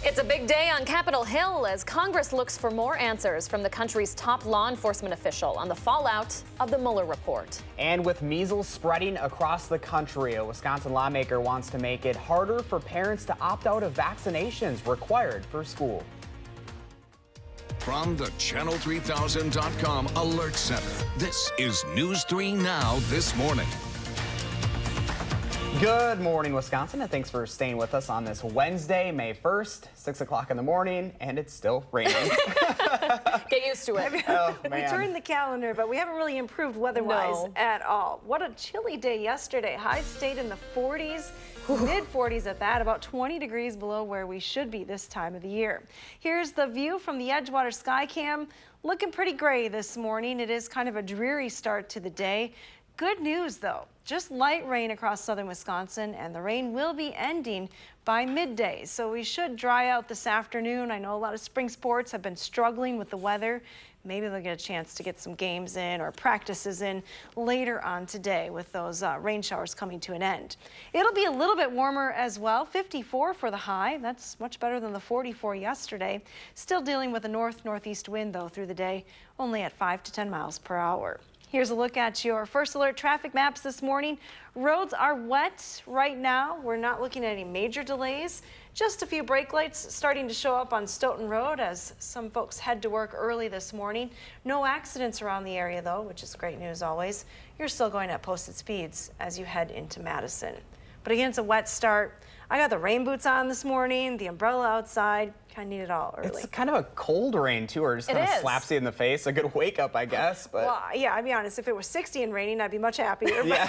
It's a big day on Capitol Hill as Congress looks for more answers from the country's top law enforcement official on the fallout of the Mueller report. And with measles spreading across the country, a Wisconsin lawmaker wants to make it harder for parents to opt out of vaccinations required for school. From the Channel3000.com Alert Center, this is News 3 Now This Morning. Good morning, Wisconsin, and thanks for staying with us on this Wednesday, May 1st, 6 o'clock in the morning, and it's still raining. Get used to it. Oh, man. We turned the calendar, but we haven't really improved weather-wise at all. What a chilly day yesterday. Highs stayed in the 40s, mid-40s at that, about 20 degrees below where we should be this time of the year. Here's the view from the Edgewater Skycam. Looking pretty gray this morning. It is kind of a dreary start to the day. Good news, though. Just light rain across southern Wisconsin, and the rain will be ending by midday. So we should dry out this afternoon. I know a lot of spring sports have been struggling with the weather. Maybe they'll get a chance to get some games in or practices in later on today with those rain showers coming to an end. It'll be a little bit warmer as well, 54 for the high. That's much better than the 44 yesterday. Still dealing with a northeast wind, though, through the day, only at 5 to 10 miles per hour. Here's a look at your first alert traffic maps this morning. Roads are wet right now. We're not looking at any major delays. Just a few brake lights starting to show up on Stoughton Road as some folks head to work early this morning. No accidents around the area, though, which is great news always. You're still going at posted speeds as you head into Madison. But again, it's a wet start. I got the rain boots on this morning, the umbrella outside. Kind of need it all early. It's kind of a cold rain, too, or just kind of slaps you in the face. A good wake up, I guess. But well, yeah, I'll be honest. If it was 60 and raining, I'd be much happier. Yeah.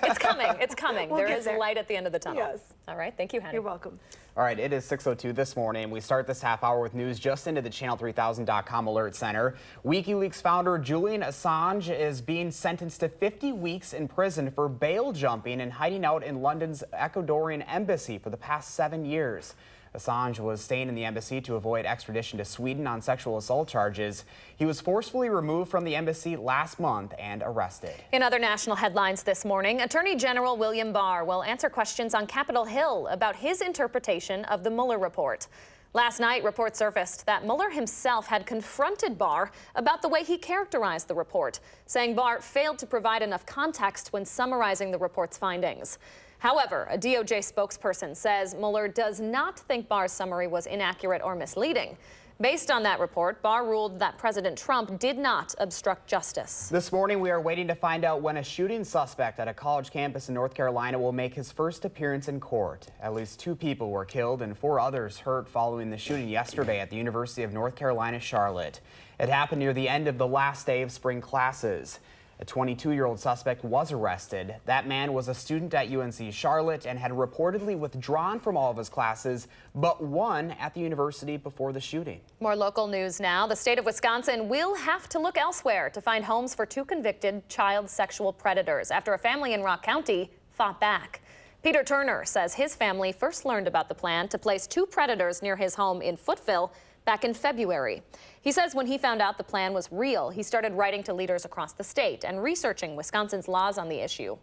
It's coming. It's coming. We'll there is light at the end of the tunnel. Yes. All right. Thank you, Henny. You're welcome. All right, it is 6:02 this morning. We start this half hour with news just into the Channel3000.com Alert Center. WikiLeaks founder Julian Assange is being sentenced to 50 weeks in prison for bail jumping and hiding out in London's Ecuadorian embassy for the past 7 years. Assange was staying in the embassy to avoid extradition to Sweden on sexual assault charges. He was forcefully removed from the embassy last month and arrested. In other national headlines this morning, Attorney General William Barr will answer questions on Capitol Hill about his interpretation of the Mueller report. Last night, reports surfaced that Mueller himself had confronted Barr about the way he characterized the report, saying Barr failed to provide enough context when summarizing the report's findings. However, a DOJ spokesperson says Mueller does not think Barr's summary was inaccurate or misleading. Based on that report, Barr ruled that President Trump did not obstruct justice. This morning, we are waiting to find out when a shooting suspect at a college campus in North Carolina will make his first appearance in court. At least 2 people were killed and 4 others hurt following the shooting yesterday at the University of North Carolina, Charlotte. It happened near the end of the last day of spring classes. A 22-year-old suspect was arrested. That man was a student at UNC Charlotte and had reportedly withdrawn from all of his classes, but one at the university before the shooting. More local news now. The state of Wisconsin will have to look elsewhere to find homes for 2 convicted child sexual predators after a family in Rock County fought back. Peter Turner says his family first learned about the plan to place 2 predators near his home in Footville back in February. He says when he found out the plan was real, he started writing to leaders across the state and researching Wisconsin's laws on the issue.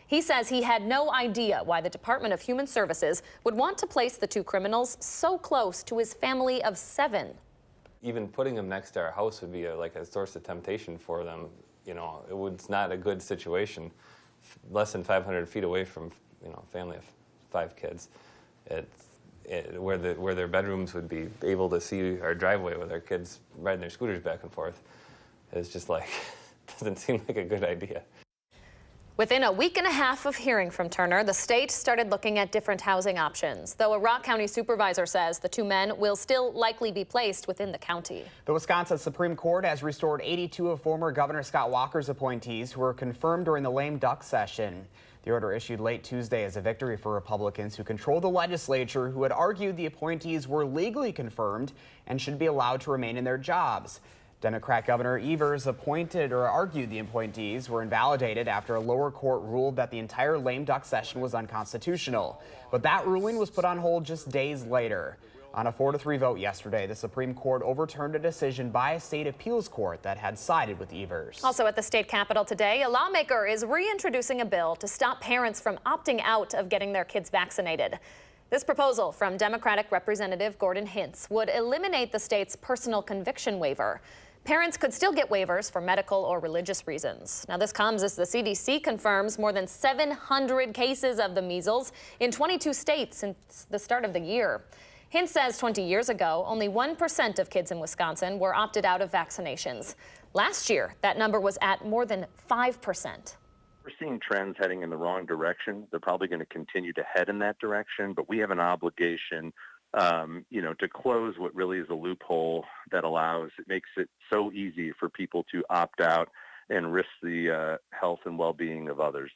He says he had no idea why the Department of Human Services would want to place the 2 criminals so close to his family of 7. Even putting them next to our house would be like a source of temptation for them. You know, it's not a good situation. Less than 500 feet away from, a family of 5 kids. Where their bedrooms would be able to see our driveway with our kids riding their scooters back and forth. It's just like, doesn't seem like a good idea. Within a week and a half of hearing from Turner, the state started looking at different housing options, though a Rock County supervisor says the 2 men will still likely be placed within the county. The Wisconsin Supreme Court has restored 82 of former Governor Scott Walker's appointees who were confirmed during the lame duck session. The order issued late Tuesday is a victory for Republicans who control the legislature, who had argued the appointees were legally confirmed and should be allowed to remain in their jobs. Democrat Governor Evers argued the appointees were invalidated after a lower court ruled that the entire lame duck session was unconstitutional. But that ruling was put on hold just days later. On a 4-3 vote yesterday, the Supreme Court overturned a decision by a state appeals court that had sided with Evers. Also at the state capitol today, a lawmaker is reintroducing a bill to stop parents from opting out of getting their kids vaccinated. This proposal from Democratic Representative Gordon Hintz would eliminate the state's personal conviction waiver. Parents could still get waivers for medical or religious reasons. Now, this comes as the CDC confirms more than 700 cases of the measles in 22 states since the start of the year. Hintz says 20 years ago, only 1% of kids in Wisconsin were opted out of vaccinations. Last year, that number was at more than 5%. We're seeing trends heading in the wrong direction. They're probably going to continue to head in that direction, but we have an obligation, to close what really is a loophole that makes it so easy for people to opt out and risk the health and well-being of others.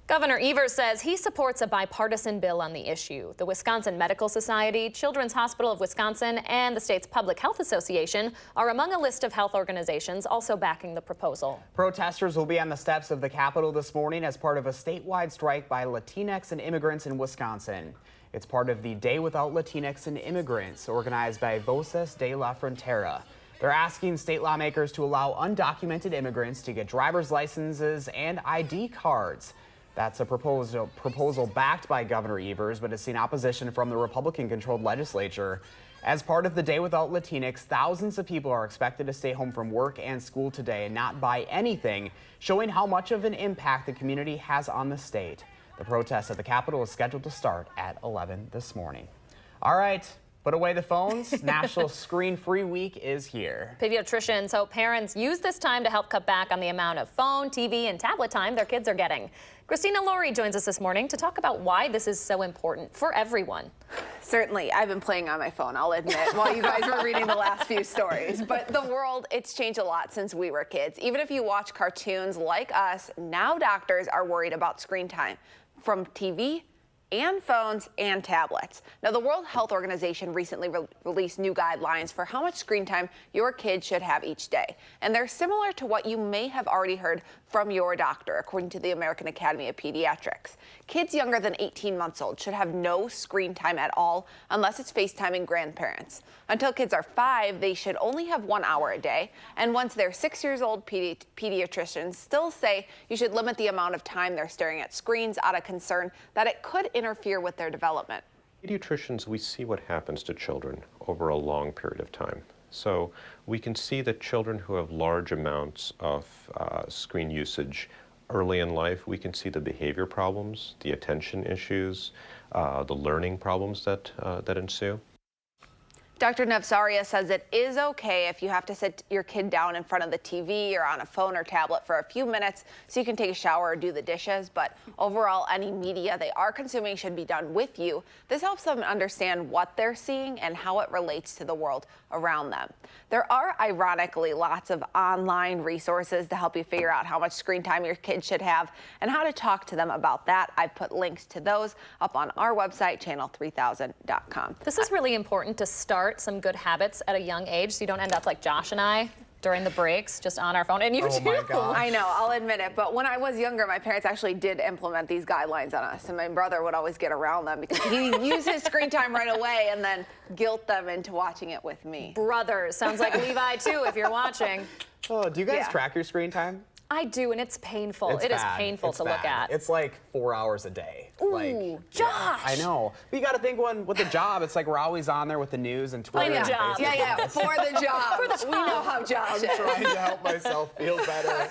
Governor Evers says he supports a bipartisan bill on the issue. The Wisconsin Medical Society, Children's Hospital of Wisconsin, and the state's Public Health Association are among a list of health organizations also backing the proposal. Protesters will be on the steps of the Capitol this morning as part of a statewide strike by Latinx and immigrants in Wisconsin. It's part of the Day Without Latinx and Immigrants, organized by Voces de la Frontera. They're asking state lawmakers to allow undocumented immigrants to get driver's licenses and ID cards. That's a proposal backed by Governor Evers, but has seen opposition from the Republican-controlled legislature. As part of the Day Without Latinx, thousands of people are expected to stay home from work and school today and not buy anything, showing how much of an impact the community has on the state. The protest at the Capitol is scheduled to start at 11 this morning. All right. Put away the phones. National Screen-Free Week is here. Pediatricians hope parents use this time to help cut back on the amount of phone, TV, and tablet time their kids are getting. Christina Laurie joins us this morning to talk about why this is so important for everyone. Certainly. I've been playing on my phone, I'll admit, while you guys were reading the last few stories. But the world, it's changed a lot since we were kids. Even if you watch cartoons like us, now doctors are worried about screen time from TV and phones and tablets. Now, the World Health Organization recently released new guidelines for how much screen time your kids should have each day. And they're similar to what you may have already heard from your doctor, according to the American Academy of Pediatrics. Kids younger than 18 months old should have no screen time at all unless it's FaceTiming grandparents. Until kids are 5, they should only have 1 hour a day. And once they're 6 years old, pediatricians still say you should limit the amount of time they're staring at screens out of concern that it could interfere with their development. Pediatricians, we see what happens to children over a long period of time. So we can see that children who have large amounts of screen usage early in life, we can see the behavior problems, the attention issues, the learning problems that ensue. Dr. Navsaria says it is okay if you have to sit your kid down in front of the TV or on a phone or tablet for a few minutes so you can take a shower or do the dishes, but overall, any media they are consuming should be done with you. This helps them understand what they're seeing and how it relates to the world around them. There are, ironically, lots of online resources to help you figure out how much screen time your kids should have and how to talk to them about that. I've put links to those up on our website, channel3000.com. This is really important to start some good habits at a young age so you don't end up like Josh and I during the breaks just on our phone. And you too. My gosh. I know, I'll admit it. But when I was younger, my parents actually did implement these guidelines on us. And my brother would always get around them because he used his screen time right away and then guilt them into watching it with me. Brothers. Sounds like Levi too if you're watching. Oh, do you guys track your screen time? I do, and it's painful. It is painful to look at. It's like 4 hours a day. Ooh, Josh! I know. But you got to think with the job, it's like we're always on there with the news and Twitter. Playing and the job. Facebook. Yeah, for the job. For the job. We know how Josh I'm is. trying to help myself feel better,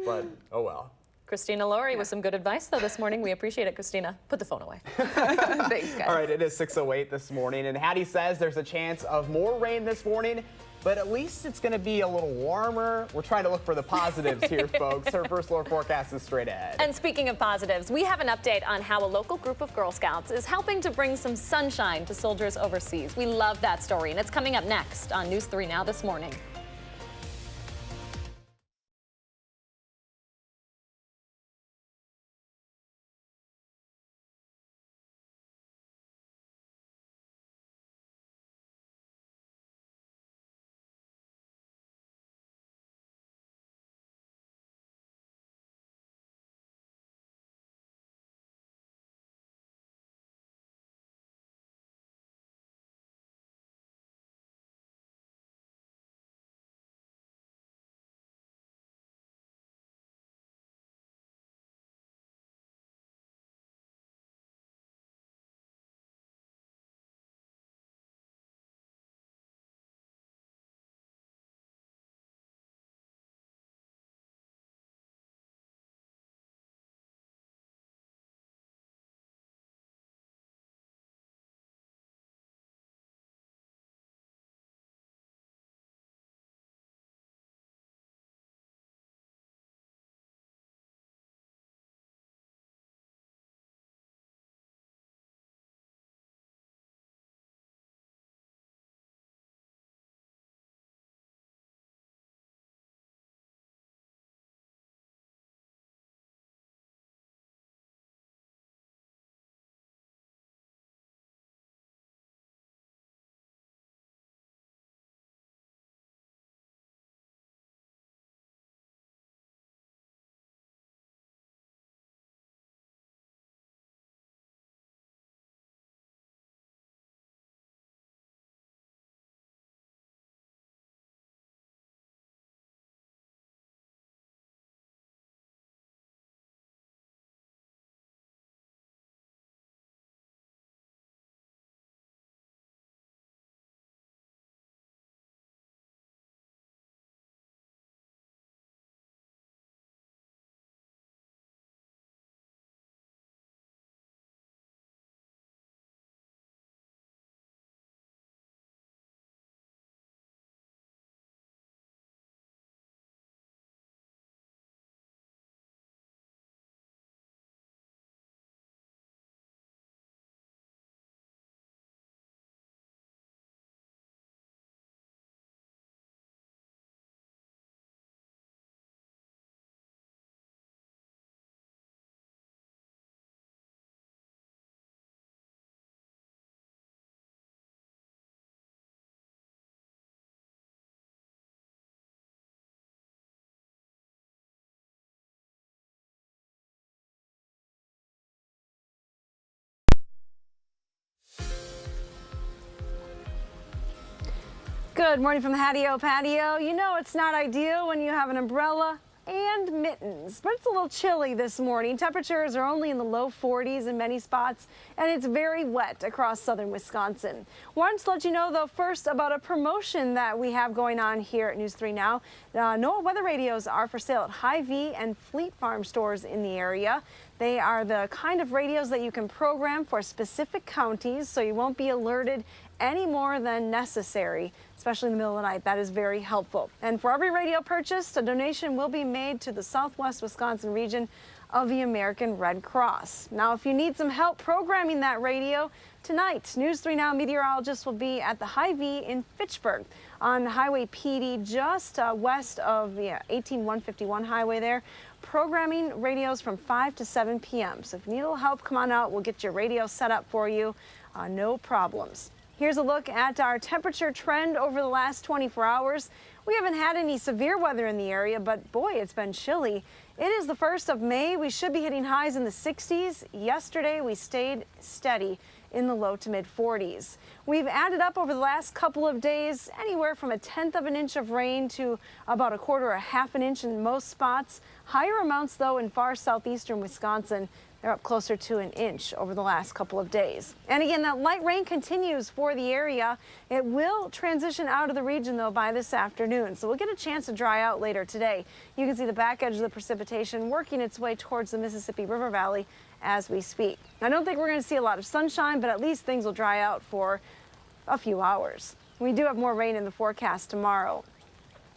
but oh well. Christina Laurie with some good advice, though, this morning. We appreciate it, Christina. Put the phone away. Thanks, guys. All right, it is 6:08 this morning, and Hattie says there's a chance of more rain this morning, but at least it's going to be a little warmer. We're trying to look for the positives here, folks. Her first floor forecast is straight ahead. And speaking of positives, we have an update on how a local group of Girl Scouts is helping to bring some sunshine to soldiers overseas. We love that story, and it's coming up next on News 3 Now this morning. Good morning from the patio. You know it's not ideal when you have an umbrella and mittens, but it's a little chilly this morning. Temperatures are only in the low 40s in many spots, and it's very wet across southern Wisconsin. Wanted to let you know, though, first about a promotion that we have going on here at News 3 Now. NOAA weather radios are for sale at Hy-Vee and Fleet Farm stores in the area. They are the kind of radios that you can program for specific counties, so you won't be alerted any more than necessary, especially in the middle of the night. That is very helpful. And for every radio purchased, a donation will be made to the Southwest Wisconsin region of the American Red Cross. Now, if you need some help programming that radio, tonight, News 3 Now meteorologist will be at the Hy-Vee in Fitchburg on Highway PD, just west of the 18151 highway there, programming radios from 5 to 7 p.m. So if you need a little help, come on out. We'll get your radio set up for you. No problems. Here's a look at our temperature trend over the last 24 hours. We haven't had any severe weather in the area, but boy, it's been chilly. It is the 1st of May. We should be hitting highs in the 60s. Yesterday, we stayed steady in the low to mid 40s. We've added up over the last couple of days anywhere from 1/10 of an inch of rain to about 1/4 or 1/2 an inch in most spots. Higher amounts, though, in far southeastern Wisconsin. They're up closer to an inch over the last couple of days. And again, that light rain continues for the area. It will transition out of the region, though, by this afternoon. So we'll get a chance to dry out later today. You can see the back edge of the precipitation working its way towards the Mississippi River Valley as we speak. I don't think we're going to see a lot of sunshine, but at least things will dry out for a few hours. We do have more rain in the forecast tomorrow.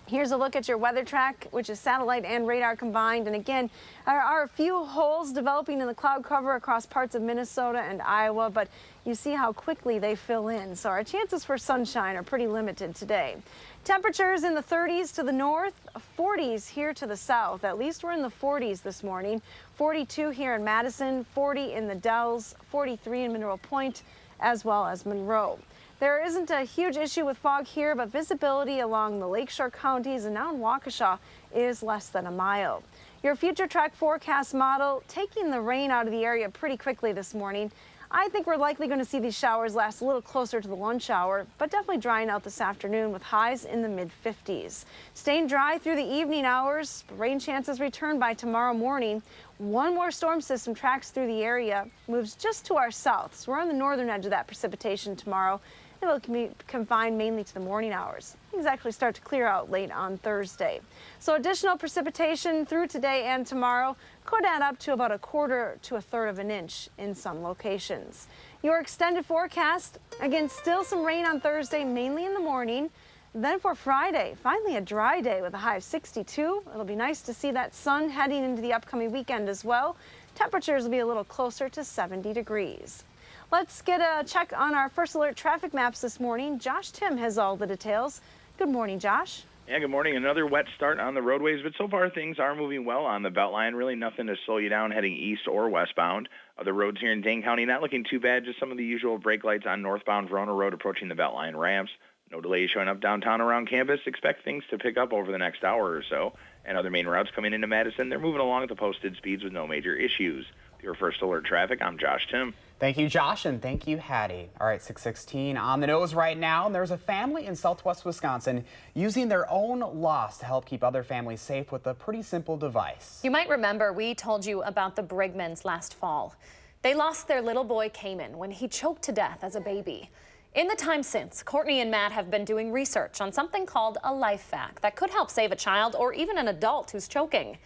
Here's a look at your weather track, which is satellite and radar combined. And again, there are a few holes developing in the cloud cover across parts of Minnesota and Iowa, but you see how quickly they fill in. So our chances for sunshine are pretty limited today. Temperatures in the 30s to the north, 40s here to the south. At least we're in the 40s this morning. 42 here in Madison, 40 in the Dells, 43 in Mineral Point, as well as Monroe. There isn't a huge issue with fog here, but visibility along the lakeshore counties and now in Waukesha is less than a mile. Your future track forecast model taking the rain out of the area pretty quickly this morning. I think we're likely going to see these showers last a little closer to the lunch hour, but definitely drying out this afternoon with highs in the mid-50s. Staying dry through the evening hours. Rain chances return by tomorrow morning. One more storm system tracks through the area, moves just to our south. So we're on the northern edge of that precipitation tomorrow. It will be confined mainly to the morning hours. Things actually start to clear out late on Thursday. So additional precipitation through today and tomorrow could add up to about 1/4 to 1/3 of an inch in some locations. Your extended forecast, again, still some rain on Thursday, mainly in the morning. Then for Friday, finally a dry day with a high of 62. It'll be nice to see that sun heading into the upcoming weekend as well. Temperatures will be a little closer to 70 degrees. Let's get a check on our first alert traffic maps this morning. Josh Tim has all the details. Good morning, Josh. Yeah, good morning. Another wet start on the roadways, but so far things are moving well on the Beltline. Really nothing to slow you down heading east or westbound. Other roads here in Dane County not looking too bad, just some of the usual brake lights on northbound Verona Road approaching the Beltline ramps. No delays showing up downtown around campus. Expect things to pick up over the next hour or so. And other main routes coming into Madison, they're moving along at the posted speeds with no major issues. Your first alert traffic, I'm Josh Tim. Thank you, Josh, and thank you, Hattie. All right, 6:16 on the nose right now. And there's a family in southwest Wisconsin using their own loss to help keep other families safe with a pretty simple device. You might remember we told you about the Brigmans last fall. They lost their little boy, Cayman, when he choked to death as a baby. In the time since, Courtney and Matt have been doing research on something called a life vac that could help save a child or even an adult who's choking.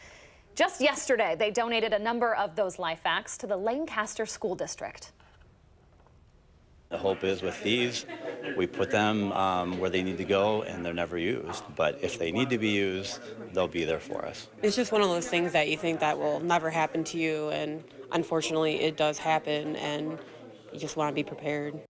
Just yesterday, they donated a number of those life vacs to the Lancaster School District. The hope is with these, we put them where they need to go and they're never used. But if they need to be used, they'll be there for us. It's just one of those things that you think that will never happen to you, and unfortunately it does happen, and you just want to be prepared.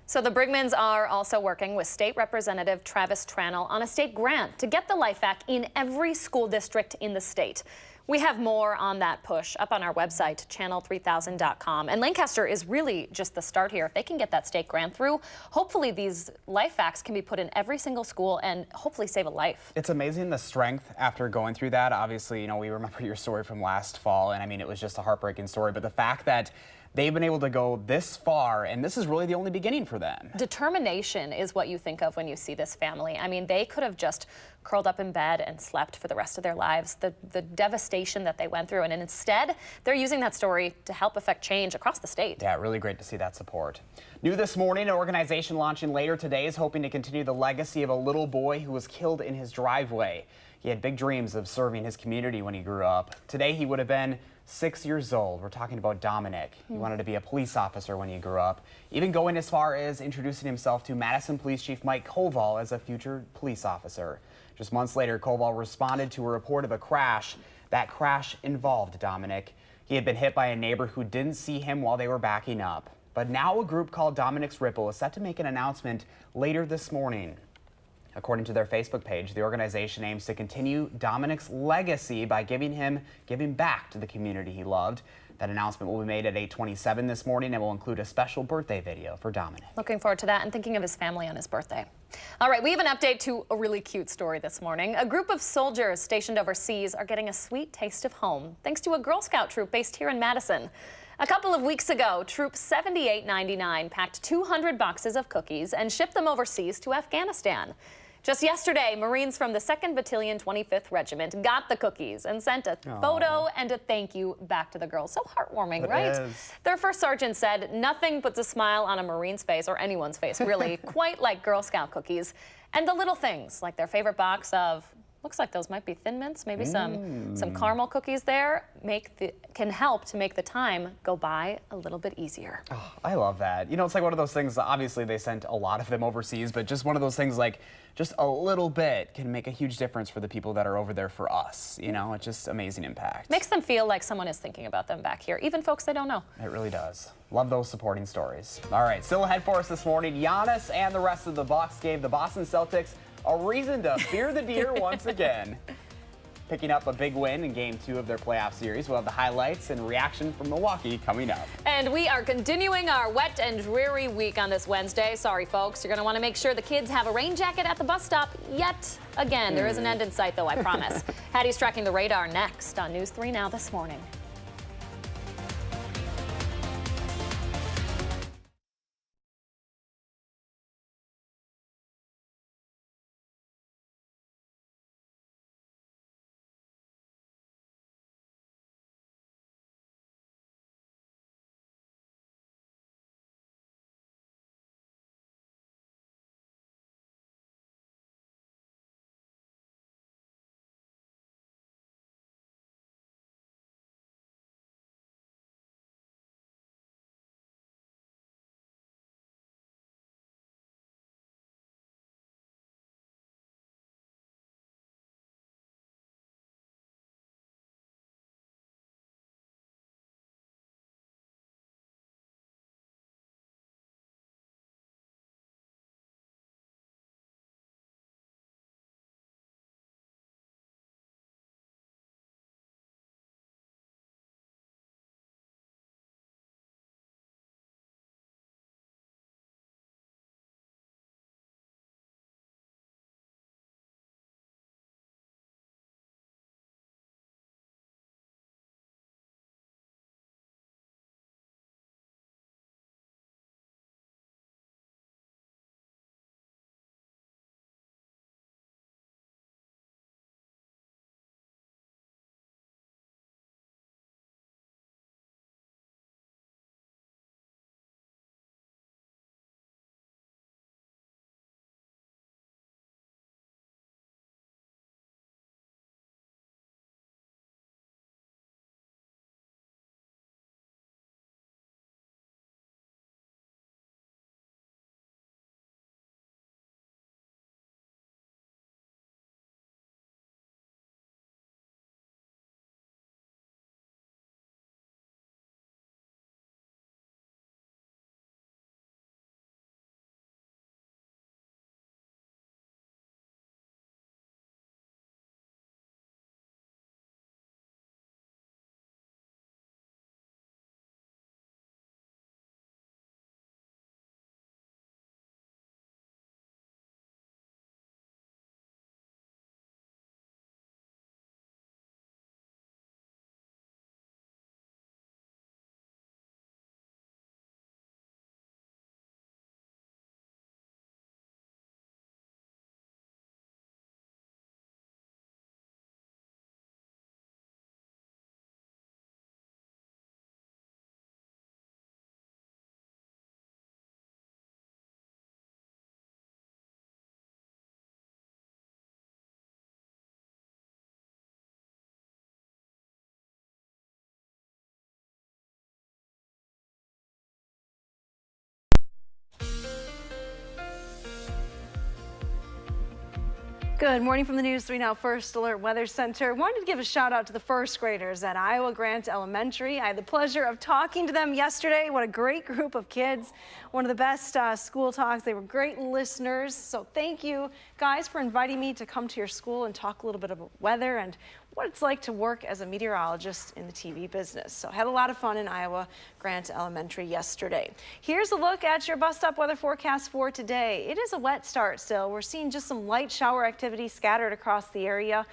So the Brigmans are also working with State Representative Travis Tranel on a state grant to get the life vac in every school district in the state. We have more on that push up on our website, channel3000.com. And Lancaster is really just the start here. If they can get that state grant through, hopefully these life vacs can be put in every single school and hopefully save a life. It's amazing the strength after going through that. Obviously, you know, we remember your story from last fall, and I mean, it was just a heartbreaking story. But the fact that they've been able to go this far, and this is really the only beginning for them. Determination is what you think of when you see this family. I mean, they could have just curled up in bed and slept for the rest of their lives. The devastation that they went through, and instead, they're using that story to help affect change across the state. Yeah, really great to see that support. New this morning, an organization launching later today is hoping to continue the legacy of a little boy who was killed in his driveway. He had big dreams of serving his community when he grew up. Today, he would have been 6 years old. We're talking about Dominic. He wanted to be a police officer when he grew up, even going as far as introducing himself to Madison Police Chief Mike Koval as a future police officer. Just months later, Koval responded to a report of a crash. That crash involved Dominic. He had been hit by a neighbor who didn't see him while they were backing up. But now a group called Dominic's Ripple is set to make an announcement later this morning. According to their Facebook page, the organization aims to continue Dominic's legacy by giving back to the community he loved. That announcement will be made at 8:27 this morning and will include a special birthday video for Dominic. Looking forward to that and thinking of his family on his birthday. All right, we have an update to a really cute story this morning. A group of soldiers stationed overseas are getting a sweet taste of home thanks to a Girl Scout troop based here in Madison. A couple of weeks ago, Troop 7899 packed 200 boxes of cookies and shipped them overseas to Afghanistan. Just yesterday, Marines from the 2nd Battalion 25th Regiment got the cookies and sent a photo and a thank you back to the girls. So heartwarming, right? Their first sergeant said nothing puts a smile on a Marine's face, or anyone's face, really, quite like Girl Scout cookies. And the little things, like their favorite box of, looks like those might be Thin Mints, maybe some caramel cookies there, can help to make the time go by a little bit easier. Oh, I love that. You know, it's like one of those things, obviously they sent a lot of them overseas, but just one of those things like just a little bit can make a huge difference for the people that are over there for us. You know, it's just amazing impact. Makes them feel like someone is thinking about them back here, even folks they don't know. It really does. Love those supporting stories. All right, still ahead for us this morning, Giannis and the rest of the Bucks gave the Boston Celtics a reason to fear the deer once again. Picking up a big win in Game 2 of their playoff series. We'll have the highlights and reaction from Milwaukee coming up. And we are continuing our wet and dreary week on this Wednesday. Sorry, folks. You're going to want to make sure the kids have a rain jacket at the bus stop yet again. There is an end in sight, though, I promise. Hattie's tracking the radar next on News 3 Now this morning. Good morning from the News 3 Now First Alert Weather Center. Wanted to give a shout out to the first graders at Iowa Grant Elementary. I had the pleasure of talking to them yesterday. What a great group of kids. One of the best school talks. They were great listeners. So thank you guys for inviting me to come to your school and talk a little bit about weather and what it's like to work as a meteorologist in the TV business. So had a lot of fun in Iowa Grant Elementary yesterday. Here's a look at your bus stop weather forecast for today. It is a wet start still. We're seeing just some light shower activity scattered across the area.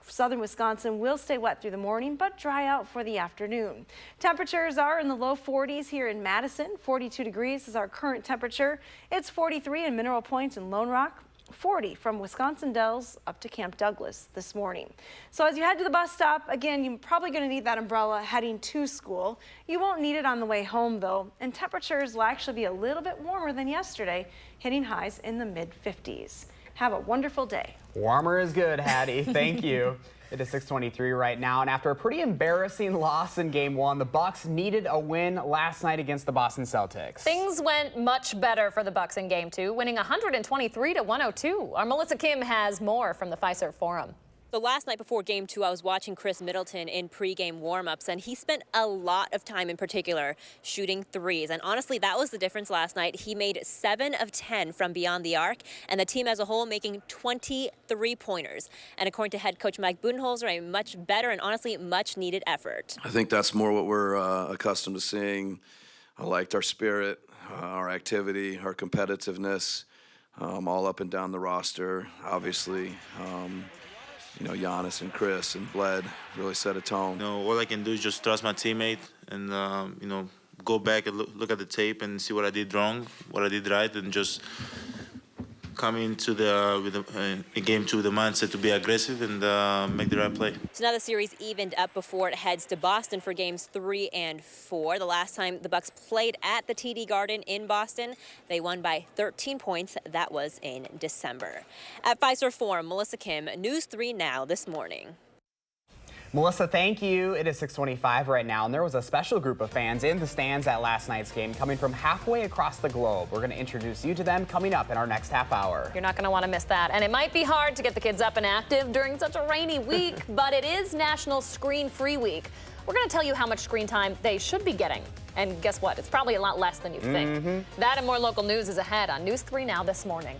Southern Wisconsin will stay wet through the morning, but dry out for the afternoon. Temperatures are in the low 40s here in Madison. 42 degrees is our current temperature. It's 43 in Mineral Point and Lone Rock. 40 from Wisconsin Dells up to Camp Douglas this morning. So as you head to the bus stop, again, you're probably going to need that umbrella heading to school. You won't need it on the way home though, and temperatures will actually be a little bit warmer than yesterday, hitting highs in the mid-50s. Have a wonderful day. Warmer is good, Hattie. Thank you. It is 6:23 right now, and after a pretty embarrassing loss in Game 1, the Bucks needed a win last night against the Boston Celtics. Things went much better for the Bucks in Game 2, winning 123-102. Our Melissa Kim has more from the Fiserv Forum. So last night before Game 2, I was watching Chris Middleton in pregame warmups, and he spent a lot of time in particular shooting threes. And honestly, that was the difference last night. He made 7 of 10 from beyond the arc, and the team as a whole making 23-pointers. And according to head coach Mike Budenholzer, a much better and honestly much needed effort. I think that's more what we're accustomed to seeing. I liked our spirit, our activity, our competitiveness, all up and down the roster, obviously. You know, Giannis and Chris and Bled really set a tone. You know, all I can do is just trust my teammate and, you know, go back and look at the tape and see what I did wrong, what I did right, and just come into Game 2 with the mindset to be aggressive and make the right play. So now the series evened up before it heads to Boston for Games 3 and 4. The last time the Bucks played at the TD Garden in Boston, they won by 13 points. That was in December. At Fiserv Forum, Melissa Kim, News 3 Now this morning. Melissa, thank you. It is 6:25 right now, and there was a special group of fans in the stands at last night's game coming from halfway across the globe. We're going to introduce you to them coming up in our next half hour. You're not going to want to miss that. And it might be hard to get the kids up and active during such a rainy week, but it is National Screen Free Week. We're going to tell you how much screen time they should be getting. And guess what? It's probably a lot less than you think. That and more local news is ahead on News 3 Now this morning.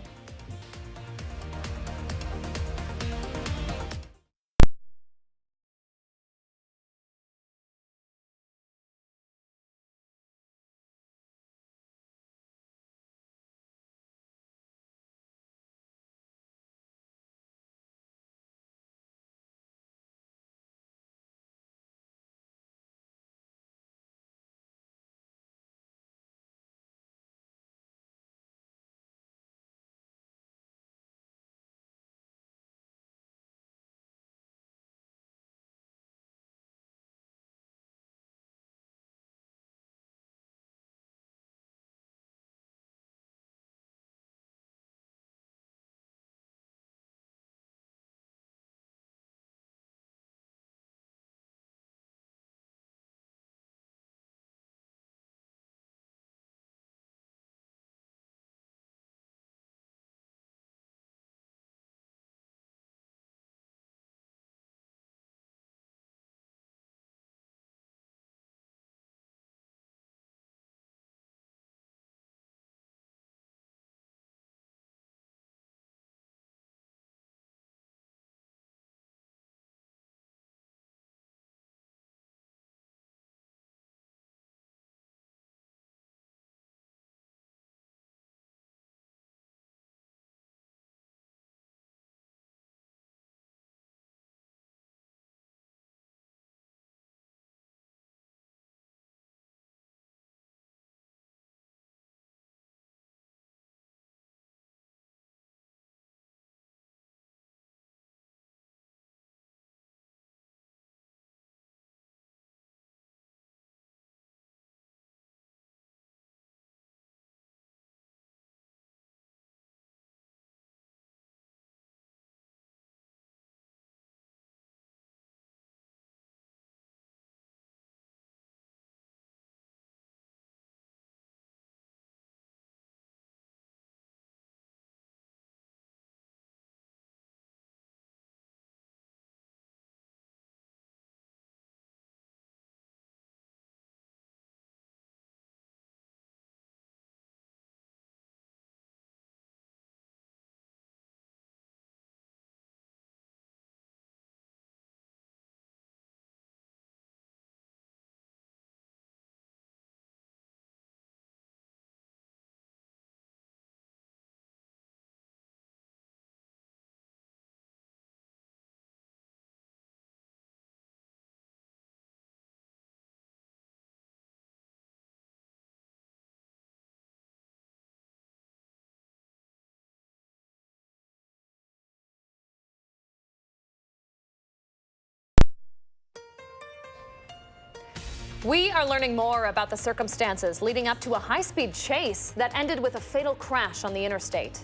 We are learning more about the circumstances leading up to a high-speed chase that ended with a fatal crash on the interstate.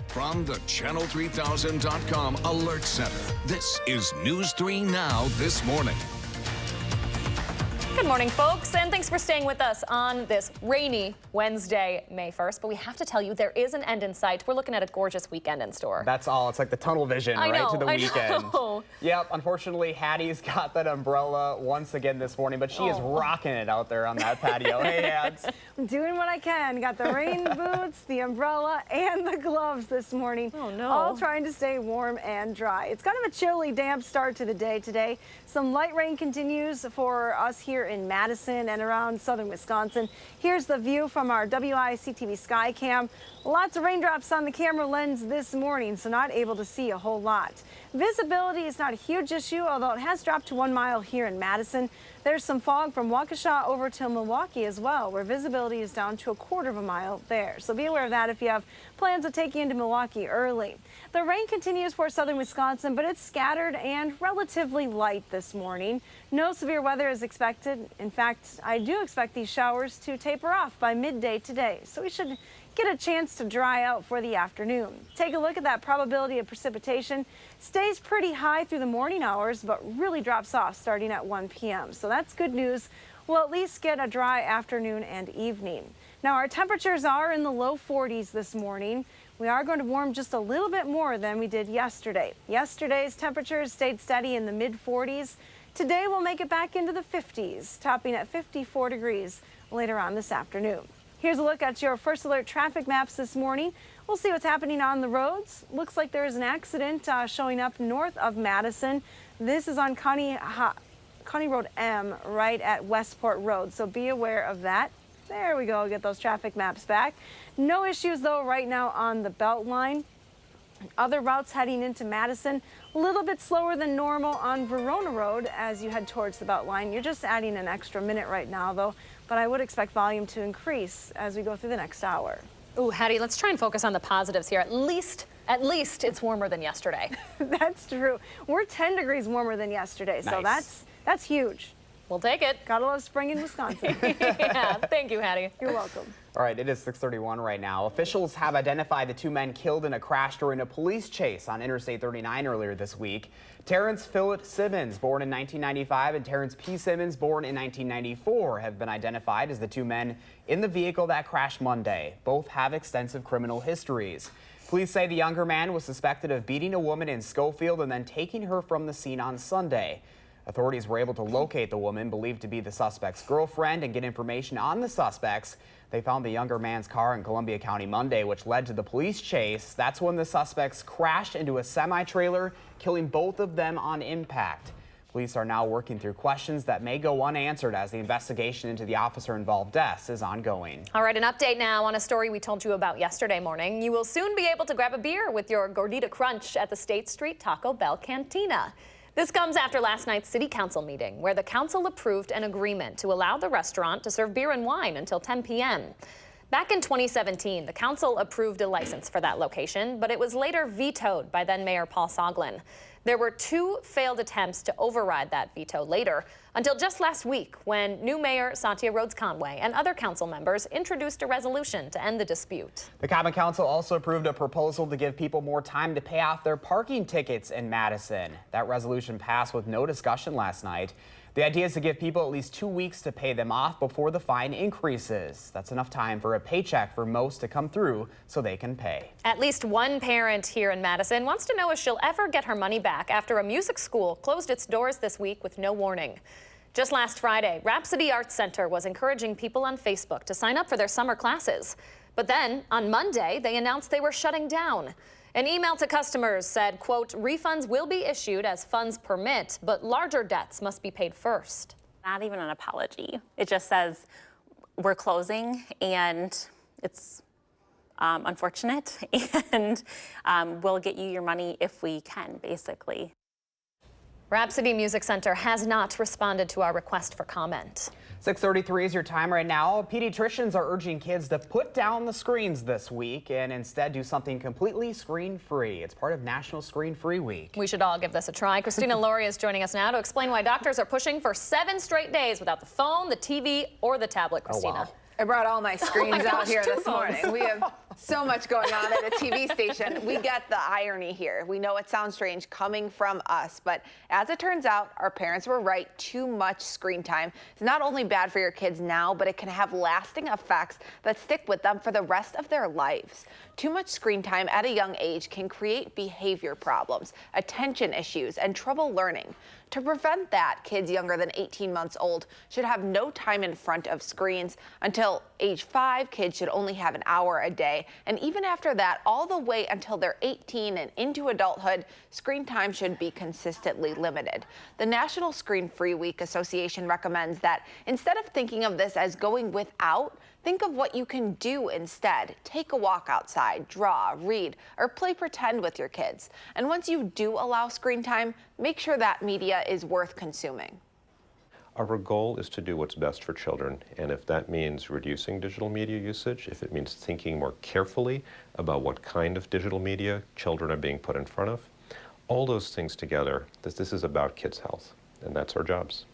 From the Channel3000.com Alert Center, this is News 3 Now this morning. Good morning, folks, and thanks for staying with us on this rainy Wednesday, May 1st. But we have to tell you, there is an end in sight. We're looking at a gorgeous weekend in store. That's all. It's like the tunnel vision, right, to the weekend. Know. Yep, unfortunately, Hattie's got that umbrella once again this morning, but she is rocking it out there on that patio. Hey, Hads. I'm doing what I can. Got the rain boots, the umbrella, and the gloves this morning. Oh, no. All trying to stay warm and dry. It's kind of a chilly, damp start to the day today. Some light rain continues for us here in Madison and around southern Wisconsin. Here's the view from our WISC-TV sky cam. Lots of raindrops on the camera lens this morning, so not able to see a whole lot. Visibility is not a huge issue, although it has dropped to 1 mile here in Madison. There's some fog from Waukesha over to Milwaukee as well, where visibility is down to 1/4 of a mile there. So be aware of that if you have plans of taking into Milwaukee early. The rain continues for southern Wisconsin, but it's scattered and relatively light this morning. No severe weather is expected. In fact, I do expect these showers to taper off by midday today, so we should get a chance to dry out for the afternoon. Take a look at that probability of precipitation. Stays pretty high through the morning hours, but really drops off starting at 1 p.m. So that's good news. We'll at least get a dry afternoon and evening. Now our temperatures are in the low 40s this morning. We are going to warm just a little bit more than we did yesterday. Yesterday's temperatures stayed steady in the mid 40s. Today we'll make it back into the 50s, topping at 54 degrees later on this afternoon. Here's a look at your First Alert traffic maps this morning. We'll see what's happening on the roads. Looks like there is an accident showing up north of Madison. This is on County Road M right at Westport Road, so be aware of that. There we go, get those traffic maps back. No issues though right now on the Beltline. Other routes heading into Madison, a little bit slower than normal on Verona Road as you head towards the Beltline. You're just adding an extra minute right now though, but I would expect volume to increase as we go through the next hour. Ooh, Hattie, let's try and focus on the positives here. At least it's warmer than yesterday. That's true. We're 10 degrees warmer than yesterday, so that's huge. We'll take it. Gotta love spring in Wisconsin. Yeah, thank you, Hattie. You're welcome. All right, it is 6:31 right now. Officials have identified the 2 men killed in a crash during a police chase on Interstate 39 earlier this week. Terrence Phillip Simmons, born in 1995, and Terrence P. Simmons, born in 1994, have been identified as the 2 men in the vehicle that crashed Monday. Both have extensive criminal histories. Police say the younger man was suspected of beating a woman in Schofield and then taking her from the scene on Sunday. Authorities were able to locate the woman believed to be the suspect's girlfriend and get information on the suspects. They found the younger man's car in Columbia County Monday, which led to the police chase. That's when the suspects crashed into a semi-trailer, killing both of them on impact. Police are now working through questions that may go unanswered as the investigation into the officer-involved deaths is ongoing. All right, an update now on a story we told you about yesterday morning. You will soon be able to grab a beer with your Gordita Crunch at the State Street Taco Bell Cantina. This comes after last night's city council meeting, where the council approved an agreement to allow the restaurant to serve beer and wine until 10 p.m. Back in 2017, the council approved a license for that location, but it was later vetoed by then Mayor Paul Soglin. There were 2 failed attempts to override that veto later, until just last week when new Mayor Satya Rhodes-Conway and other council members introduced a resolution to end the dispute. The Common Council also approved a proposal to give people more time to pay off their parking tickets in Madison. That resolution passed with no discussion last night. The idea is to give people at least 2 weeks to pay them off before the fine increases. That's enough time for a paycheck for most to come through so they can pay. At least one parent here in Madison wants to know if she'll ever get her money back after a music school closed its doors this week with no warning. Just last Friday, Rhapsody Arts Center was encouraging people on Facebook to sign up for their summer classes. But then, on Monday, they announced they were shutting down. An email to customers said, quote, refunds will be issued as funds permit, but larger debts must be paid first. Not even an apology. It just says we're closing and it's unfortunate and we'll get you your money if we can, basically. Rhapsody Music Center has not responded to our request for comment. 6:33 is your time right now. Pediatricians are urging kids to put down the screens this week and instead do something completely screen-free. It's part of National Screen-Free Week. We should all give this a try. Christina Laurie is joining us now to explain why doctors are pushing for 7 straight days without the phone, the TV, or the tablet. Christina. Oh, wow. I brought all my screens out here this phones. morning. We have so much going on at a TV station. We get the irony here. We know it sounds strange coming from us, but as it turns out, our parents were right. Too much screen time is not only bad for your kids now, but it can have lasting effects that stick with them for the rest of their lives. Too much screen time at a young age can create behavior problems, attention issues, and trouble learning. To prevent that, kids younger than 18 months old should have no time in front of screens. Until age 5, kids should only have an hour a day. And even after that, all the way until they're 18 and into adulthood, screen time should be consistently limited. The National Screen-Free Week Association recommends that instead of thinking of this as going without, think of what you can do instead. Take a walk outside, draw, read, or play pretend with your kids. And once you do allow screen time, make sure that media is worth consuming. Our goal is to do what's best for children, and if that means reducing digital media usage, if it means thinking more carefully about what kind of digital media children are being put in front of, all those things together, this is about kids' health, and that's our jobs.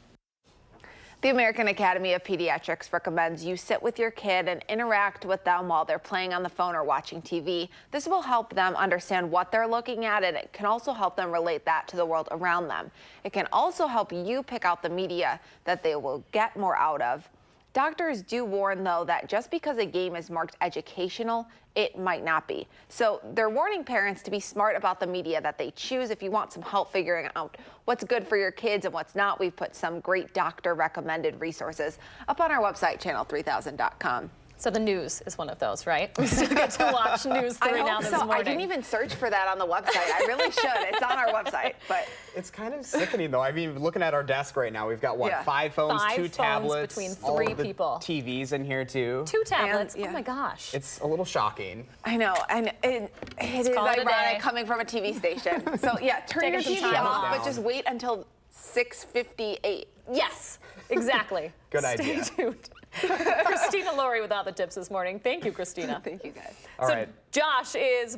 The American Academy of Pediatrics recommends you sit with your kid and interact with them while they're playing on the phone or watching TV. This will help them understand what they're looking at, and it can also help them relate that to the world around them. It can also help you pick out the media that they will get more out of. Doctors do warn, though, that just because a game is marked educational, it might not be. So they're warning parents to be smart about the media that they choose. If you want some help figuring out what's good for your kids and what's not, we've put some great doctor-recommended resources up on our website, channel3000.com. So the news is one of those, right? We still get to watch News 3 now this morning. I didn't even search for that on the website. I really should. It's on our website. But it's kind of sickening, though. I mean, looking at our desk right now, we've got, what, 5 phones, 2 tablets, between 3 all the people. TVs in here, too. 2 tablets. Oh, my gosh. It's a little shocking. I know. And it is ironic coming from a TV station. So, yeah, turn your TV off, but just wait until 6:58. Yes, exactly. Good idea. Stay tuned. Christina Laurie with all the tips this morning. Thank you, Christina. Thank you, guys. All right. Josh is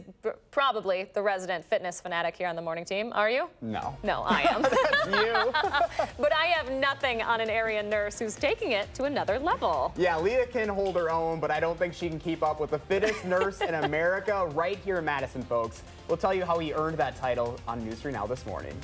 probably the resident fitness fanatic here on the morning team. Are you? No. No, I am. That's you. But I have nothing on an area nurse who's taking it to another level. Yeah, Leah can hold her own, but I don't think she can keep up with the fittest nurse in America right here in Madison, folks. We'll tell you how he earned that title on News 3 Now this morning.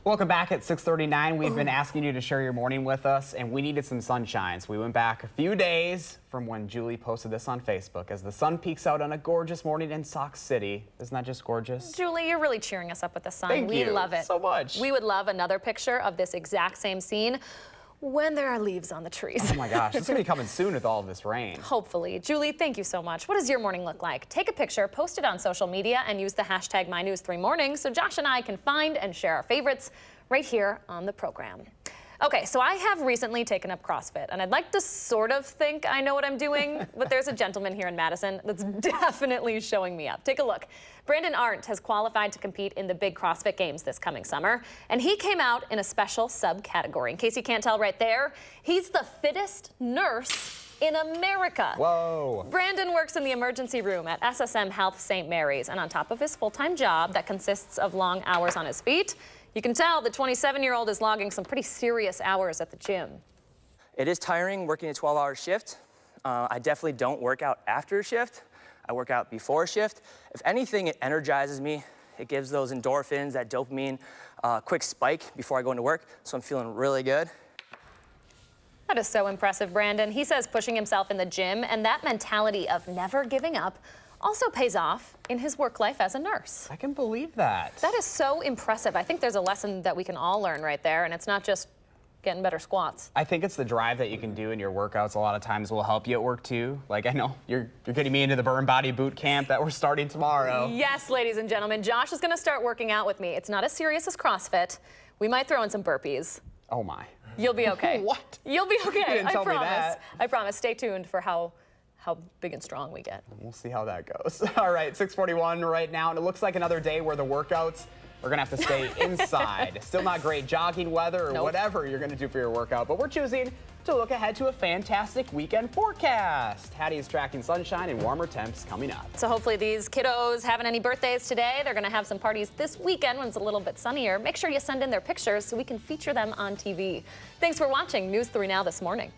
Welcome back at 6:39. We've been asking you to share your morning with us, and we needed some sunshine. So we went back a few days from when Julie posted this on Facebook as the sun peeks out on a gorgeous morning in Sauk City. Isn't that just gorgeous? Julie, you're really cheering us up with the sun. Thank We you love it so much. We would love another picture of this exact same scene when there are leaves on the trees. Oh my gosh, it's going to be coming soon with all of this rain. Hopefully. Julie, thank you so much. What does your morning look like? Take a picture, post it on social media, and use the hashtag MyNews3Morning so Josh and I can find and share our favorites right here on the program. Okay, so I have recently taken up CrossFit, and I'd like to sort of think I know what I'm doing, but there's a gentleman here in Madison that's definitely showing me up. Take a look. Brandon Arndt has qualified to compete in the big CrossFit Games this coming summer, and he came out in a special subcategory. In case you can't tell right there, he's the fittest nurse in America. Whoa. Brandon works in the emergency room at SSM Health St. Mary's, and on top of his full-time job that consists of long hours on his feet, you can tell the 27-year-old is logging some pretty serious hours at the gym. It is tiring working a 12-hour shift. I definitely don't work out after a shift. I work out before a shift. If anything, it energizes me. It gives those endorphins, that dopamine, quick spike before I go into work, so I'm feeling really good. That is so impressive, Brandon. He says pushing himself in the gym and that mentality of never giving up also pays off in his work life as a nurse. I can believe that. That is so impressive. I think there's a lesson that we can all learn right there, and it's not just getting better squats. I think it's the drive that you can do in your workouts a lot of times will help you at work too. Like I know you're getting me into the burn body boot camp that we're starting tomorrow. Yes, ladies and gentlemen, Josh is gonna start working out with me. It's not as serious as CrossFit. We might throw in some burpees. Oh my. You'll be okay. What? You'll be okay. You didn't tell me that. I promise. Stay tuned for how big and strong we get. We'll see how that goes. All right, 6:41 right now, and it looks like another day where the workouts are gonna have to stay inside. Still not great jogging weather or whatever you're gonna do for your workout, but we're choosing to look ahead to a fantastic weekend forecast. Hattie is tracking sunshine and warmer temps coming up. So hopefully these kiddos having any birthdays today, they're gonna have some parties this weekend when it's a little bit sunnier. Make sure you send in their pictures so we can feature them on TV. Thanks for watching News 3 Now this morning.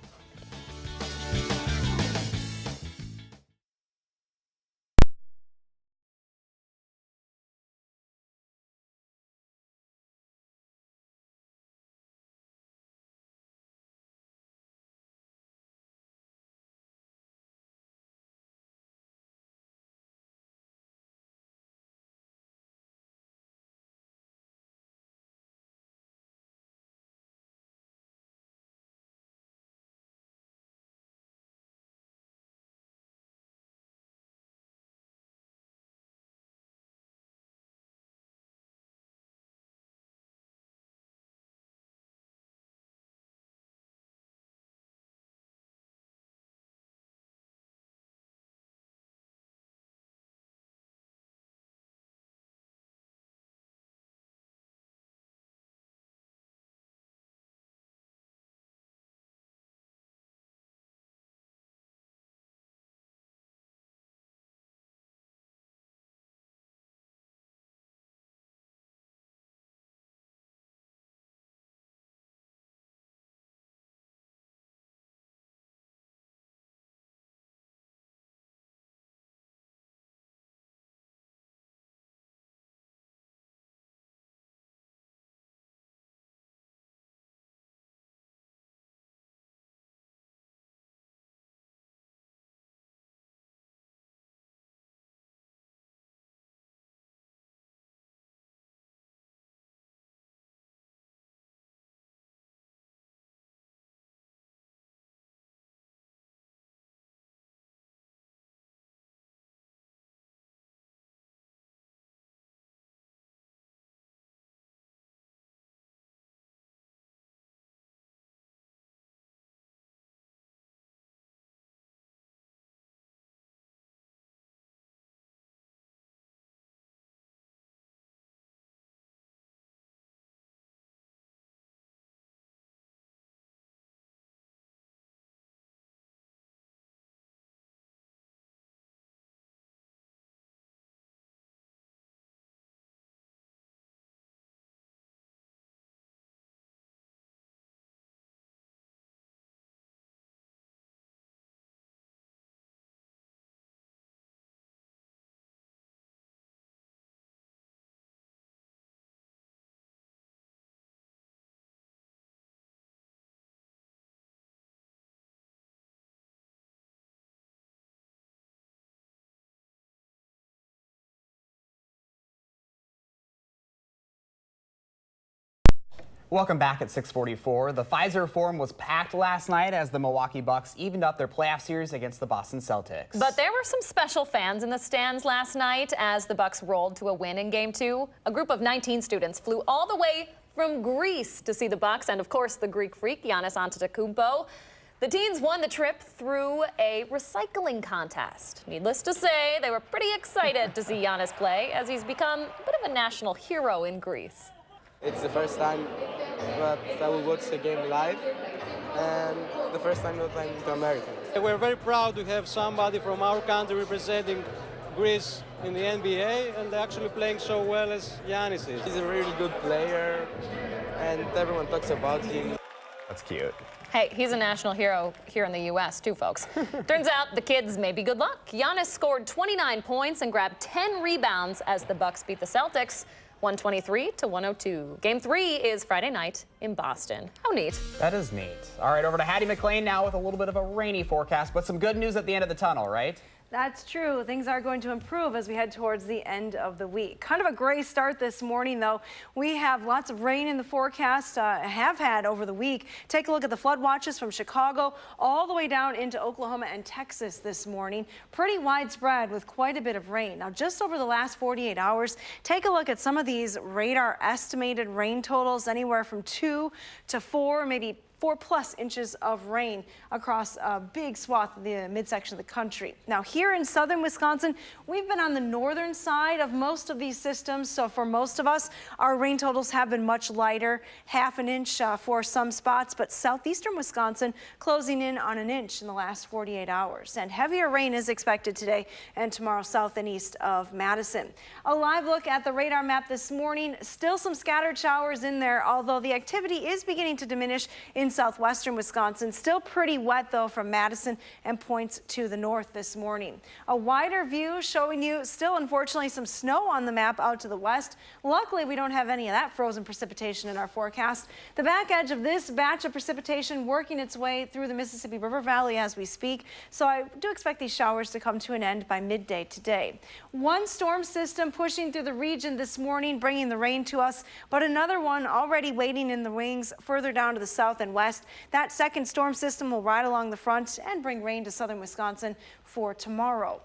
Welcome back at 6:44. The Pfizer Forum was packed last night as the Milwaukee Bucks evened up their playoff series against the Boston Celtics. But there were some special fans in the stands last night as the Bucks rolled to a win in Game 2. A group of 19 students flew all the way from Greece to see the Bucks and, of course, the Greek freak, Giannis Antetokounmpo. The teens won the trip through a recycling contest. Needless to say, they were pretty excited to see Giannis play as he's become a bit of a national hero in Greece. It's the first time that I will watch a game live and the first time that I'm to America. We're very proud to have somebody from our country representing Greece in the NBA and actually playing so well as Giannis is. He's a really good player and everyone talks about him. That's cute. Hey, he's a national hero here in the U.S. too, folks. Turns out the kids may be good luck. Giannis scored 29 points and grabbed 10 rebounds as the Bucks beat the Celtics 123-102. Game 3 is Friday night in Boston. How neat. That is neat. All right, over to Hattie McLean now with a little bit of a rainy forecast, but some good news at the end of the tunnel, right? That's true. Things are going to improve as we head towards the end of the week. Kind of a gray start this morning, though. We have lots of rain in the forecast, have had over the week. Take a look at the flood watches from Chicago all the way down into Oklahoma and Texas this morning. Pretty widespread with quite a bit of rain. Now, just over the last 48 hours, take a look at some of these radar estimated rain totals, anywhere from 2 to 4, maybe 4+ inches of rain across a big swath of the midsection of the country. Now, here in southern Wisconsin, we've been on the northern side of most of these systems, so for most of us, our rain totals have been much lighter, half an inch for some spots, but southeastern Wisconsin closing in on an inch in the last 48 hours. And heavier rain is expected today and tomorrow south and east of Madison. A live look at the radar map this morning, still some scattered showers in there, although the activity is beginning to diminish in southwestern Wisconsin. Still pretty wet, though, from Madison and points to the north this morning. A wider view showing you still, unfortunately, some snow on the map out to the west. Luckily, we don't have any of that frozen precipitation in our forecast. The back edge of this batch of precipitation working its way through the Mississippi River Valley as we speak, so I do expect these showers to come to an end by midday today. One storm system pushing through the region this morning, bringing the rain to us, but another one already waiting in the wings further down to the south and west. That second storm system will ride along the front and bring rain to southern Wisconsin for tomorrow.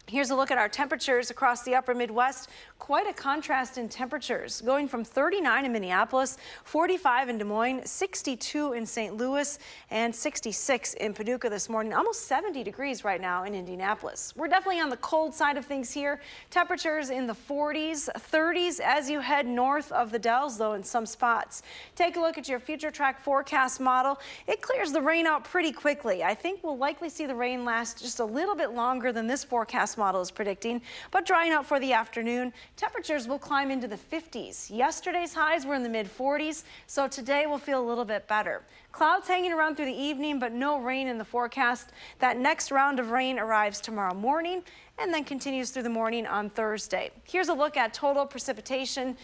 Here's a look at our temperatures across the upper Midwest. Quite a contrast in temperatures, going from 39 in Minneapolis, 45 in Des Moines, 62 in St. Louis, and 66 in Paducah this morning. Almost 70 degrees right now in Indianapolis. We're definitely on the cold side of things here. Temperatures in the 40s, 30s as you head north of the Dells, though, in some spots. Take a look at your future track forecast model. It clears the rain out pretty quickly. I think we'll likely see the rain last just a little bit longer than this forecast model is predicting, but drying out for the afternoon. Temperatures will climb into the 50s. Yesterday's highs were in the mid-40s, so today will feel a little bit better. Clouds hanging around through the evening, but no rain in the forecast. That next round of rain arrives tomorrow morning and then continues through the morning on Thursday. Here's a look at total precipitation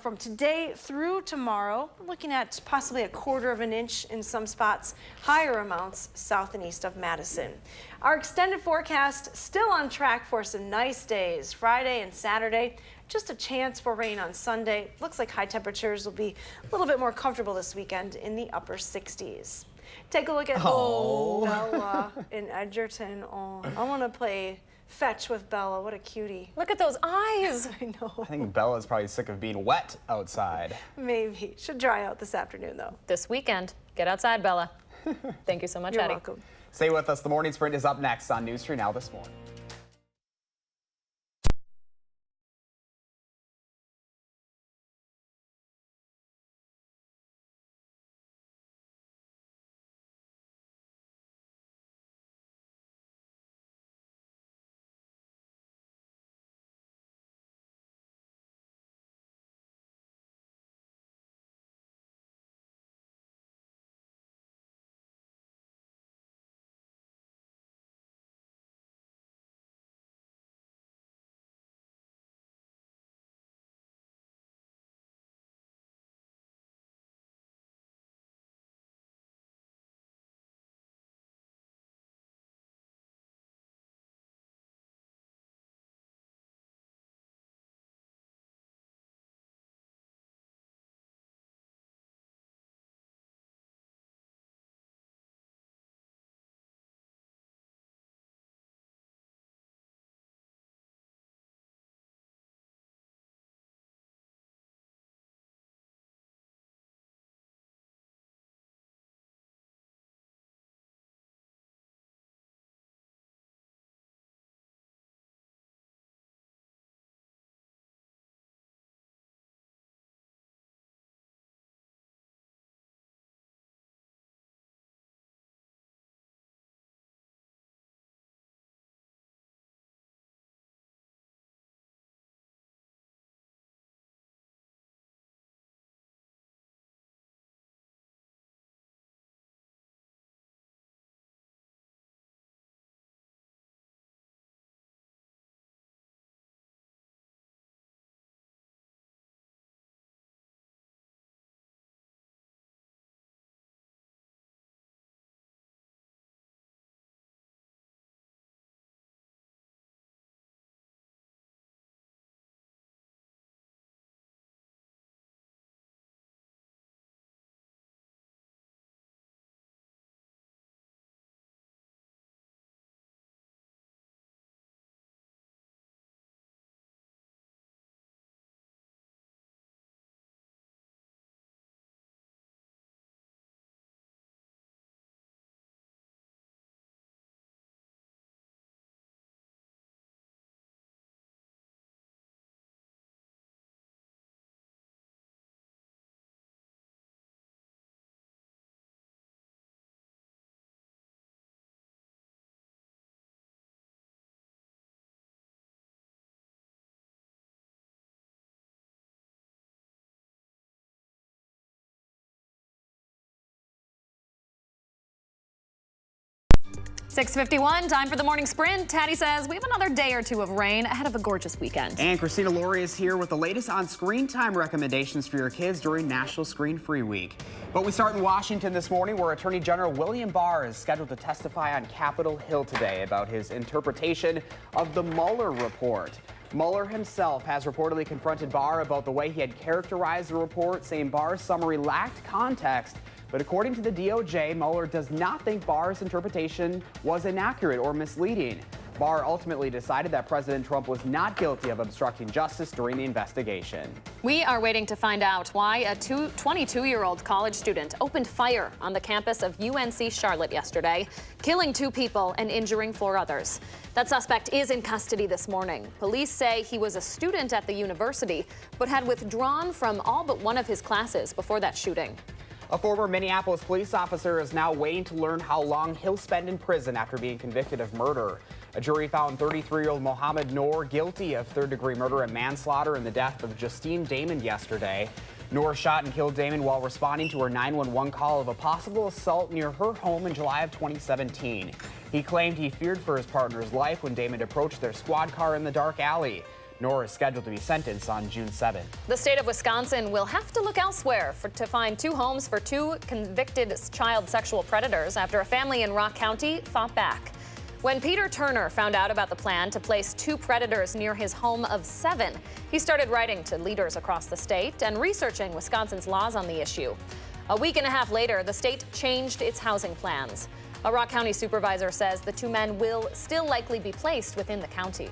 from today through tomorrow. We're looking at possibly 1/4 of an inch in some spots, higher amounts south and east of Madison. Our extended forecast still on track for some nice days, Friday and Saturday. Just a chance for rain on Sunday. Looks like high temperatures will be a little bit more comfortable this weekend in the upper 60s. Take a look at Bella in Edgerton. Oh, I want to play fetch with Bella. What a cutie. Look at those eyes. I know. I think Bella's probably sick of being wet outside. Maybe. Should dry out this afternoon, though. This weekend. Get outside, Bella. Thank you so much, You're Hattie. welcome. Stay with us. The Morning Sprint is up next on News 3 Now This Morning. 6:51, time for the morning sprint. Taddy says we have another day or two of rain ahead of a gorgeous weekend. And Christina Laurie is here with the latest on screen time recommendations for your kids during National Screen Free Week. But we start in Washington this morning, where Attorney General William Barr is scheduled to testify on Capitol Hill today about his interpretation of the Mueller report. Mueller himself has reportedly confronted Barr about the way he had characterized the report, saying Barr's summary lacked context. But according to the DOJ, Mueller does not think Barr's interpretation was inaccurate or misleading. Barr ultimately decided that President Trump was not guilty of obstructing justice during the investigation. We are waiting to find out why a 22-year-old college student opened fire on the campus of UNC Charlotte yesterday, killing 2 people and injuring 4 others. That suspect is in custody this morning. Police say he was a student at the university, but had withdrawn from all but one of his classes before that shooting. A former Minneapolis police officer is now waiting to learn how long he'll spend in prison after being convicted of murder. A jury found 33-year-old Mohammed Noor guilty of third-degree murder and manslaughter in the death of Justine Damon yesterday. Noor shot and killed Damon while responding to her 911 call of a possible assault near her home in July of 2017. He claimed he feared for his partner's life when Damon approached their squad car in the dark alley. Noor is scheduled to be sentenced on June 7th. The state of Wisconsin will have to look elsewhere to find 2 homes for 2 convicted child sexual predators after a family in Rock County fought back. When Peter Turner found out about the plan to place 2 predators near his home of 7, he started writing to leaders across the state and researching Wisconsin's laws on the issue. A week and a half later, the state changed its housing plans. A Rock County supervisor says the 2 men will still likely be placed within the county.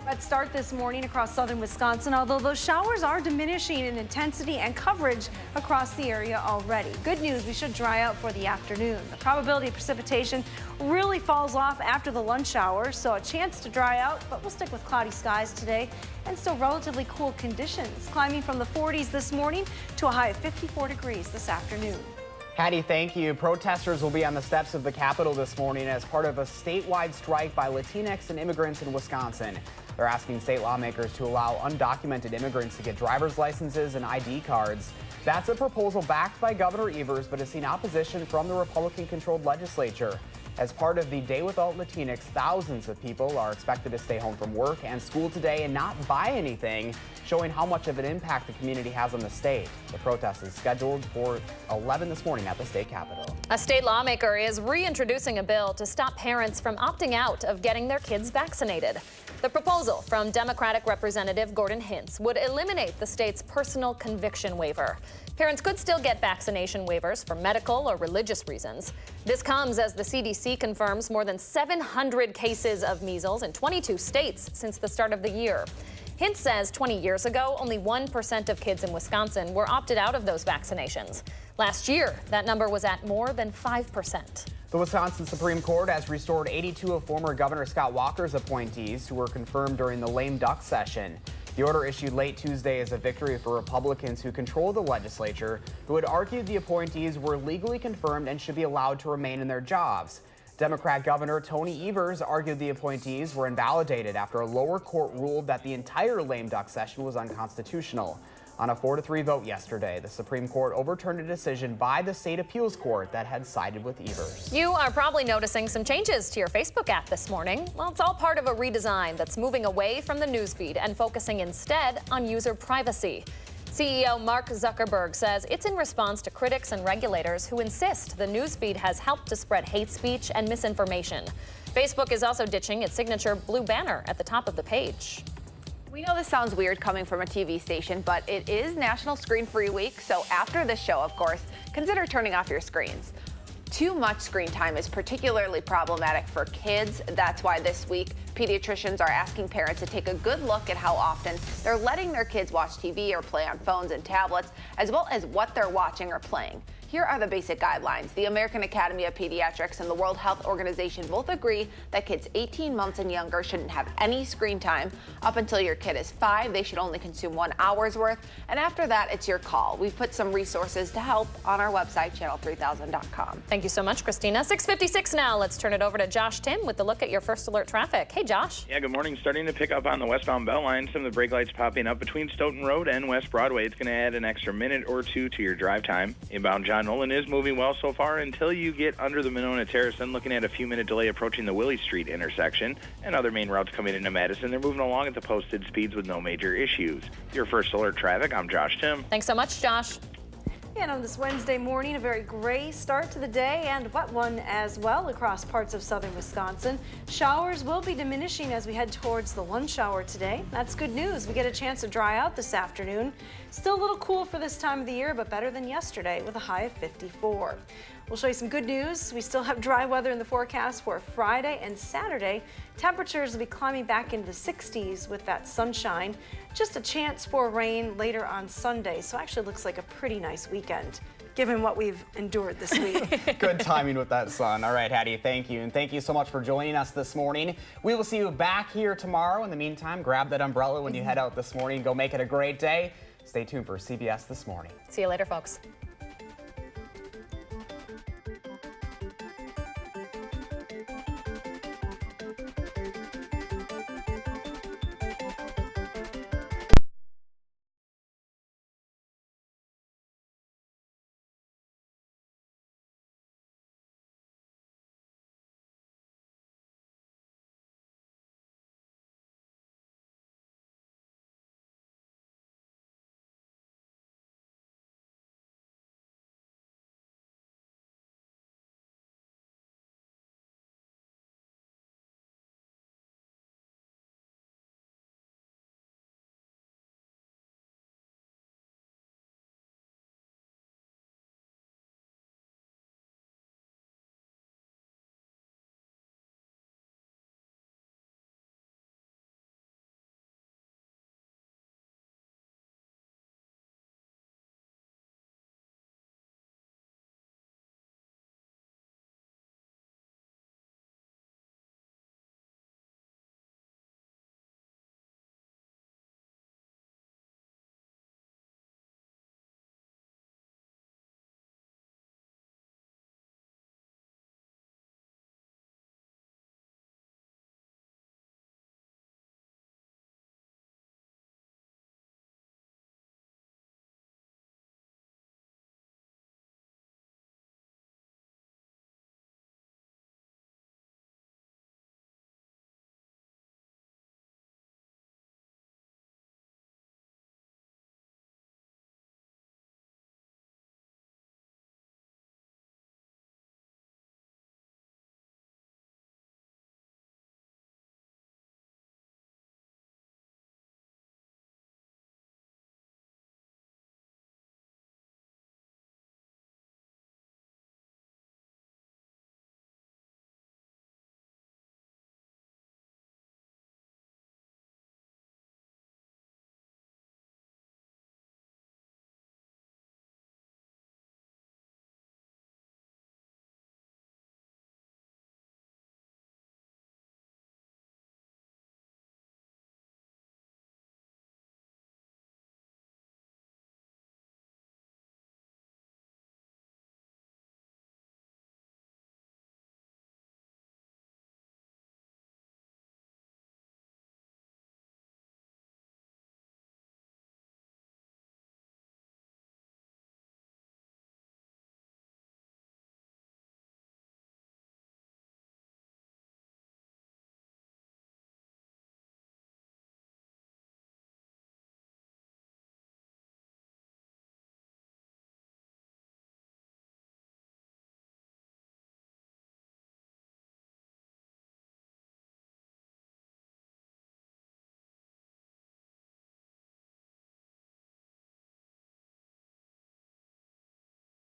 Let's start this morning across southern Wisconsin, although those showers are diminishing in intensity and coverage across the area already. Good news, we should dry out for the afternoon. The probability of precipitation really falls off after the lunch hour, so a chance to dry out, but we'll stick with cloudy skies today and still relatively cool conditions, climbing from the 40s this morning to a high of 54 degrees this afternoon. Hattie, thank you. Protesters will be on the steps of the Capitol this morning as part of a statewide strike by Latinx and immigrants in Wisconsin. They're asking state lawmakers to allow undocumented immigrants to get driver's licenses and ID cards. That's a proposal backed by Governor Evers, but has seen opposition from the Republican-controlled legislature. As part of the Day Without Latinx, thousands of people are expected to stay home from work and school today and not buy anything, showing how much of an impact the community has on the state. The protest is scheduled for 11 this morning at the state capitol. A state lawmaker is reintroducing a bill to stop parents from opting out of getting their kids vaccinated. The proposal from Democratic Representative Gordon Hintz would eliminate the state's personal conviction waiver. Parents could still get vaccination waivers for medical or religious reasons. This comes as the CDC confirms more than 700 cases of measles in 22 states since the start of the year. Hintz says 20 years ago, only 1% of kids in Wisconsin were opted out of those vaccinations. Last year, that number was at more than 5%. The Wisconsin Supreme Court has restored 82 of former Governor Scott Walker's appointees who were confirmed during the lame duck session. The order issued late Tuesday is a victory for Republicans who control the legislature, who had argued the appointees were legally confirmed and should be allowed to remain in their jobs. Democrat Governor Tony Evers argued the appointees were invalidated after a lower court ruled that the entire lame duck session was unconstitutional. On a 4-3 vote yesterday, the Supreme Court overturned a decision by the state appeals court that had sided with Evers. You are probably noticing some changes to your Facebook app this morning. Well, it's all part of a redesign that's moving away from the newsfeed and focusing instead on user privacy. CEO Mark Zuckerberg says it's in response to critics and regulators who insist the newsfeed has helped to spread hate speech and misinformation. Facebook is also ditching its signature blue banner at the top of the page. We know this sounds weird coming from a TV station, but it is National Screen Free Week, so after this show, of course, consider turning off your screens. Too much screen time is particularly problematic for kids. That's why this week, pediatricians are asking parents to take a good look at how often they're letting their kids watch TV or play on phones and tablets, as well as what they're watching or playing. Here are the basic guidelines. The American Academy of Pediatrics and the World Health Organization both agree that kids 18 months and younger shouldn't have any screen time. Up until your kid is 5, they should only consume 1 hour's worth. And after that, it's your call. We've put some resources to help on our website, channel3000.com. Thank you so much, Christina. 6:56 now. Let's turn it over to Josh Tim with a look at your first alert traffic. Hey, Josh. Yeah, good morning. Starting to pick up on the westbound Beltline. Some of the brake lights popping up between Stoughton Road and West Broadway. It's going to add an extra minute or two to your drive time. Inbound John Nolan is moving well so far until you get under the Monona Terrace, then looking at a few-minute delay approaching the Willie Street intersection. And other main routes coming into Madison, they're moving along at the posted speeds with no major issues. Your First Alert Traffic, I'm Josh Tim. Thanks so much, Josh. And on this Wednesday morning, a very gray start to the day and wet one as well across parts of southern Wisconsin. Showers will be diminishing as we head towards the lunch hour today. That's good news. We get a chance to dry out this afternoon. Still a little cool for this time of the year, but better than yesterday with a high of 54. We'll show you some good news. We still have dry weather in the forecast for Friday and Saturday. Temperatures will be climbing back into the 60s with that sunshine. Just a chance for rain later on Sunday, so actually looks like a pretty nice weekend, given what we've endured this week. Good timing with that sun. All right, Hattie, thank you. And thank you so much for joining us this morning. We will see you back here tomorrow. In the meantime, grab that umbrella when you head out this morning. Go make it a great day. Stay tuned for CBS This Morning. See you later, folks.